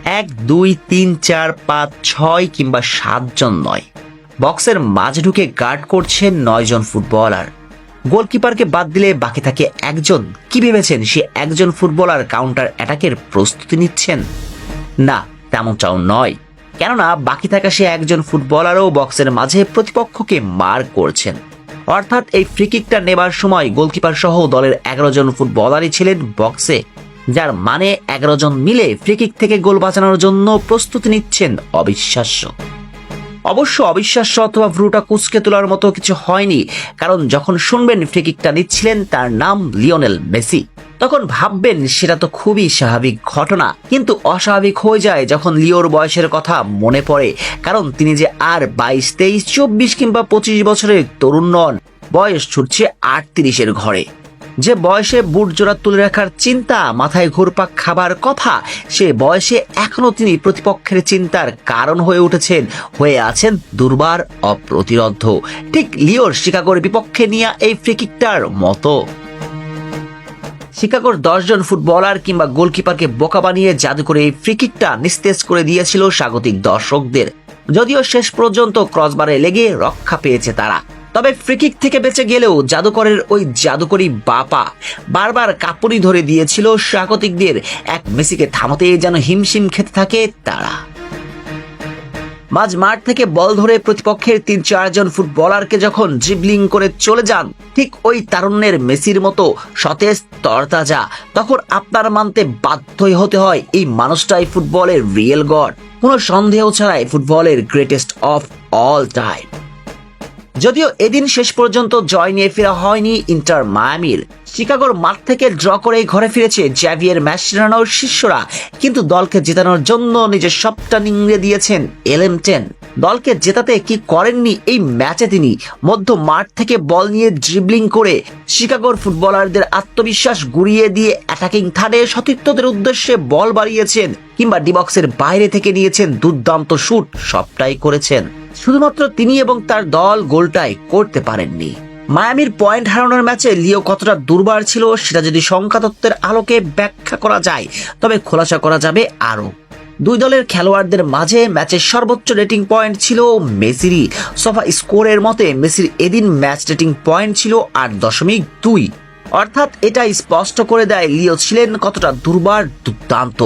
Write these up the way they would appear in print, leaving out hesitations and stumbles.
1 2 3 4 5 6 কিংবা 7 জন নয়, বক্সের মাঝে ঢুকে গার্ড করছেন 9 জন ফুটবলার। গোলকিপারকে বাদ দিলে বাকি থাকে একজন। কি ভেবেছেন সে একজন ফুটবলার কাউন্টার অ্যাটাকের প্রস্তুতি নিচ্ছেন? না, তেমনটাও নয়। কেননা বাকি থাকা সে একজন ফুটবলারও বক্সের মাঝে প্রতিপক্ষকে মার করছেন। অর্থাৎ এই ফ্রিকিকটা নেবার সময় গোলকিপার সহ দলের 11 জন ফুটবলারই ছিলেন বক্সে, যার মানে 11 জন মিলে ফ্রিকিক থেকে গোল বাঁচানোর জন্য প্রস্তুতি নিচ্ছেন। অবিশ্বাস্য। অবশ্য অবিশ্বাস্য অথবা ভ্রুটা কুঁচকে তোলার মতো কিছু হয়নি, কারণ যখন শুনবেন ফ্রিকিকটা নিচ্ছিলেন তার নাম লিওনেল মেসি, তখন ভাববেন সেটা তো খুবই স্বাভাবিক ঘটনা। কিন্তু অস্বাভাবিক হয়ে যায় যখন লিওর বয়সের কথা মনে পড়ে, কারণ তিনি যে আর 22, 23, 24 কিংবা 25 বছরের তরুণ নন, বয়স ছুটছে 38-এর ঘরে। যে বয়সে বুট জোড়া তুলে রাখার চিন্তা, মাথায় ঘুরপাক খাবার কথা, সে বয়সে এখনো তিনি প্রতিপক্ষের চিন্তার কারণ হয়ে উঠেছেন, হয়ে আছেন দুর্বার অপ্রতিরোধ্য। ঠিক লিওর শিকাগোর বিপক্ষে নিয়ে এই ফ্রিকিকটার মতো। শিকাগোর 10 জন ফুটবলার কিংবা গোলকিপারকে বোকা বানিয়ে জাদু করে এই ফ্রিকিকটা নিস্তেজ করে দিয়েছিল স্বাগতিক দর্শকদের। যদিও শেষ পর্যন্ত ক্রসবারে লেগে রক্ষা পেয়েছে তারা, তবে ফ্রিকিক থেকে বেঁচে গেলেও জাদুকরের ওই জাদুকরি বাপা বারবার কাঁপুনি ধরে দিয়েছিল স্বাগতিকদের। এক মেসিকে থামাতে যেন হিমশিম খেতে থাকে তারা। মাঝ মাঠ থেকে বল ধরে প্রতিপক্ষের 3-4 জন ফুটবলারকে যখন ড্রিবলিং করে চলে যান, ঠিক ওই তারুণ্যের মেসির মতো সতেজ তরতাজা, তখন আপনার মানতে বাধ্যই হতে হয় এই মানুষটাই ফুটবলের রিয়েল গড, কোনো সন্দেহ ছাড়াই ফুটবলের গ্রেটেস্ট অফ অল টাইম। যদিও এদিন শেষ পর্যন্ত জয় নিয়ে ফেরা হয়নি ইন্টার মায়ামির। শিকাগোর মাঠ থেকে ড্র করে ঘরে ফিরেছে জ্যাভিয়ার ম্যাসচেরানোর শিষ্যরা, কিন্তু দলকে জেতানোর জন্য নিজের সবটা নিংড়ে দিয়েছেন এলেমটেন। দলকে জেতাতে কি করেননি এই ম্যাচে তিনি? মধ্য মাঠ থেকে বল নিয়ে ড্রিবলিং করে শিকাগোর ফুটবলারদের আত্মবিশ্বাস গুড়িয়ে দিয়ে অ্যাটাকিং থার্ডে সতীর্থদের উদ্দেশ্যে বল বাড়িয়েছেন, কিংবা ডিবক্সের বাইরে থেকে নিয়েছেন দুর্দান্ত শুট, সবটাই করেছেন। শুধুমাত্র তিনি এবং তার দল গোলটাই করতে পারেননি। মায়ামির পয়েন্ট হারানোর ম্যাচে লিও কতটা দুর্বার ছিল সেটা যদি সংখ্যাতত্ত্বের আলোকে ব্যাখ্যা করা যায়, তবে খোলাসা করা যাবে আরো। দুই দলের খেলোয়াড়দের মাঝে ম্যাচের সর্বোচ্চ রেটিং পয়েন্ট ছিল মেসিরই। সোফা স্কোরের মতে মেসির এদিন ম্যাচ রেটিং পয়েন্ট ছিল 8.2। অর্থাৎ এটাই স্পষ্ট করে দেয় লিও ছিলেন কতটা দুর্বার, দুর্দান্ত।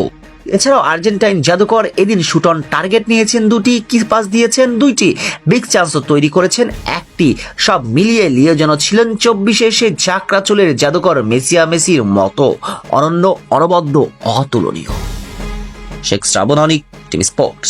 এছাড়াও আর্জেন্টাইন জাদুকর এদিন শুট অন টার্গেট নিয়েছেন 2টি, কি পাস দিয়েছেন 2টি, বিগ চান্সও তৈরি করেছেন 1টি। সব মিলিয়ে লিও যেন ছিলেন 24-এ সে ঝাঁকড়া চুলের জাদুকর মেসির মতো অনন্য, অনবদ্য, অতুলনীয়। শেখ শ্রাবণ অনিক, টিভি স্পোর্টস।